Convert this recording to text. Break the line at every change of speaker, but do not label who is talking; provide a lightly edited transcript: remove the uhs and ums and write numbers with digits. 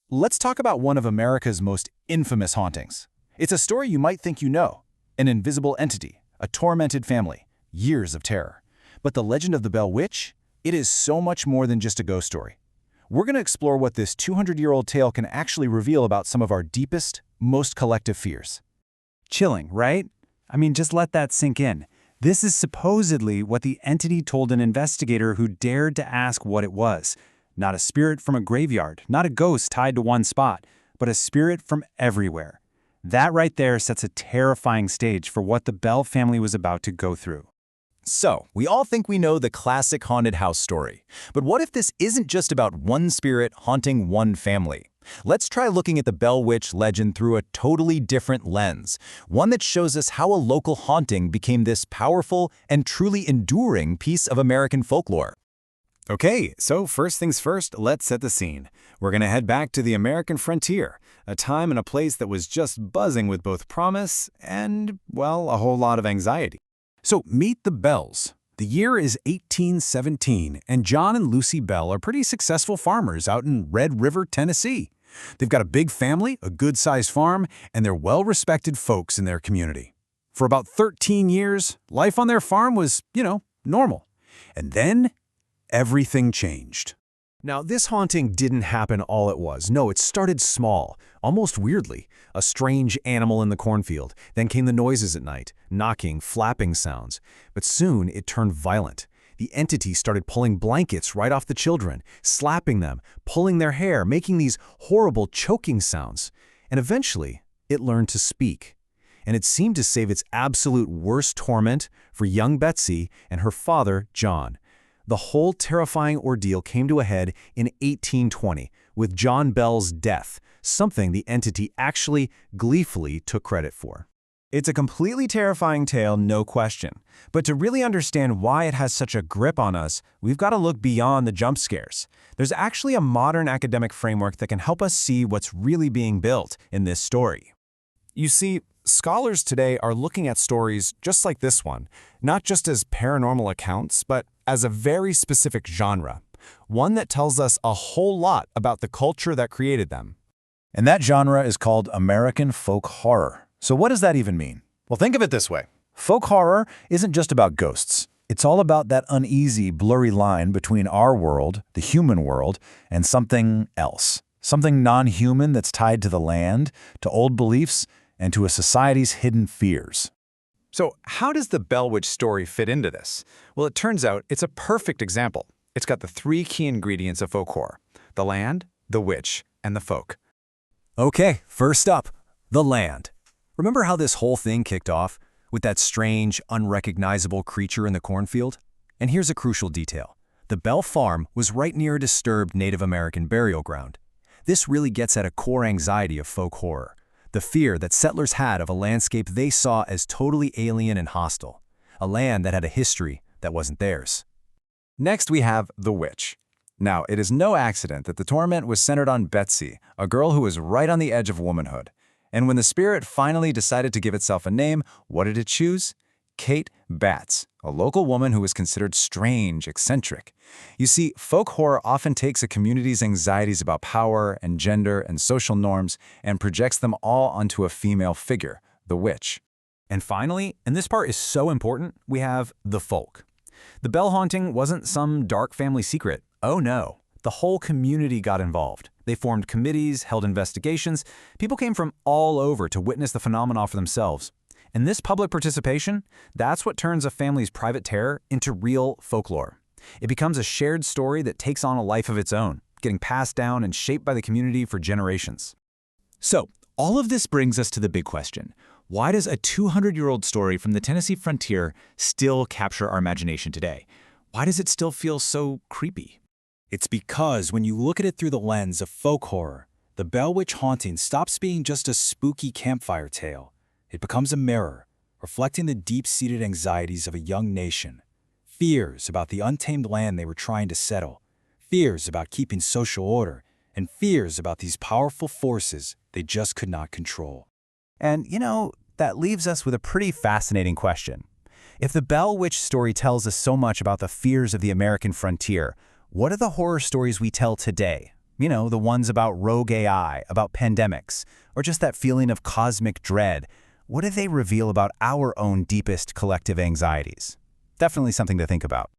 let's talk about one of America's most infamous hauntings. It's a story you might think you know. An invisible entity, a tormented family, years of terror. But the legend of the Bell Witch? It is so much more than just a ghost story. We're going to explore what this 200-year-old tale can actually reveal about some of our deepest, most collective fears.
Chilling, right? I mean, just let that sink in. This is supposedly what the entity told an investigator who dared to ask what it was. Not a spirit from a graveyard, not a ghost tied to one spot, but a spirit from everywhere. That right there sets a terrifying stage for what the Bell family was about to go through.
So, we all think we know the classic haunted house story. But what if this isn't just about one spirit haunting one family? Let's try looking at the Bell Witch legend through a totally different lens, one that shows us how a local haunting became this powerful and truly enduring piece of American folklore.
Okay, so first things first, let's set the scene. We're going to head back to the American frontier, a time and a place that was just buzzing with both promise and, well, a whole lot of anxiety. So meet the Bells. The year is 1817, and John and Lucy Bell are pretty successful farmers out in Red River, Tennessee. They've got a big family, a good-sized farm, and they're well-respected folks in their community. For about 13 years, life on their farm was, normal. And then everything changed.
Now, this haunting didn't happen all at once. No, it started small, almost weirdly. A strange animal in the cornfield. Then came the noises at night, knocking, flapping sounds. But soon it turned violent. The entity started pulling blankets right off the children, slapping them, pulling their hair, making these horrible choking sounds. And eventually, it learned to speak. And it seemed to save its absolute worst torment for young Betsy and her father, John. The whole terrifying ordeal came to a head in 1820 with John Bell's death, something the entity actually gleefully took credit for. It's a completely terrifying tale, no question. But to really understand why it has such a grip on us, we've got to look beyond the jump scares. There's actually a modern academic framework that can help us see what's really being built in this story. You see, scholars today are looking at stories just like this one, not just as paranormal accounts, but as a very specific genre, one that tells us a whole lot about the culture that created them.
And that genre is called American folk horror. So what does that even mean? Well, think of it this way. Folk horror isn't just about ghosts. It's all about that uneasy, blurry line between our world, the human world, and something else. Something non-human that's tied to the land, to old beliefs, and to a society's hidden fears.
So how does the Bell Witch story fit into this? Well, it turns out it's a perfect example. It's got the three key ingredients of folk horror: the land, the witch, and the folk.
Okay, first up, the land. Remember how this whole thing kicked off? With that strange, unrecognizable creature in the cornfield? And here's a crucial detail. The Bell farm was right near a disturbed Native American burial ground. This really gets at a core anxiety of folk horror. The fear that settlers had of a landscape they saw as totally alien and hostile, a land that had a history that wasn't theirs.
Next, we have the witch. Now, it is no accident that the torment was centered on Betsy, a girl who was right on the edge of womanhood. And when the spirit finally decided to give itself a name, what did it choose? Kate Batts, a local woman who was considered strange, eccentric. You see, folk horror often takes a community's anxieties about power and gender and social norms and projects them all onto a female figure, the witch. And finally, and this part is so important, we have the folk. The Bell haunting wasn't some dark family secret. Oh no, the whole community got involved. They formed committees, held investigations. People came from all over to witness the phenomena for themselves. And this public participation, that's what turns a family's private terror into real folklore. It becomes a shared story that takes on a life of its own, getting passed down and shaped by the community for generations.
So, all of this brings us to the big question. Why does a 200-year-old story from the Tennessee frontier still capture our imagination today? Why does it still feel so creepy?
It's because when you look at it through the lens of folk horror, the Bell Witch haunting stops being just a spooky campfire tale. It becomes a mirror, reflecting the deep-seated anxieties of a young nation. Fears about the untamed land they were trying to settle, fears about keeping social order, and fears about these powerful forces they just could not control.
And, that leaves us with a pretty fascinating question. If the Bell Witch story tells us so much about the fears of the American frontier, what are the horror stories we tell today?
You know, the ones about rogue AI, about pandemics, or just that feeling of cosmic dread. What do they reveal about our own deepest collective anxieties? Definitely something to think about.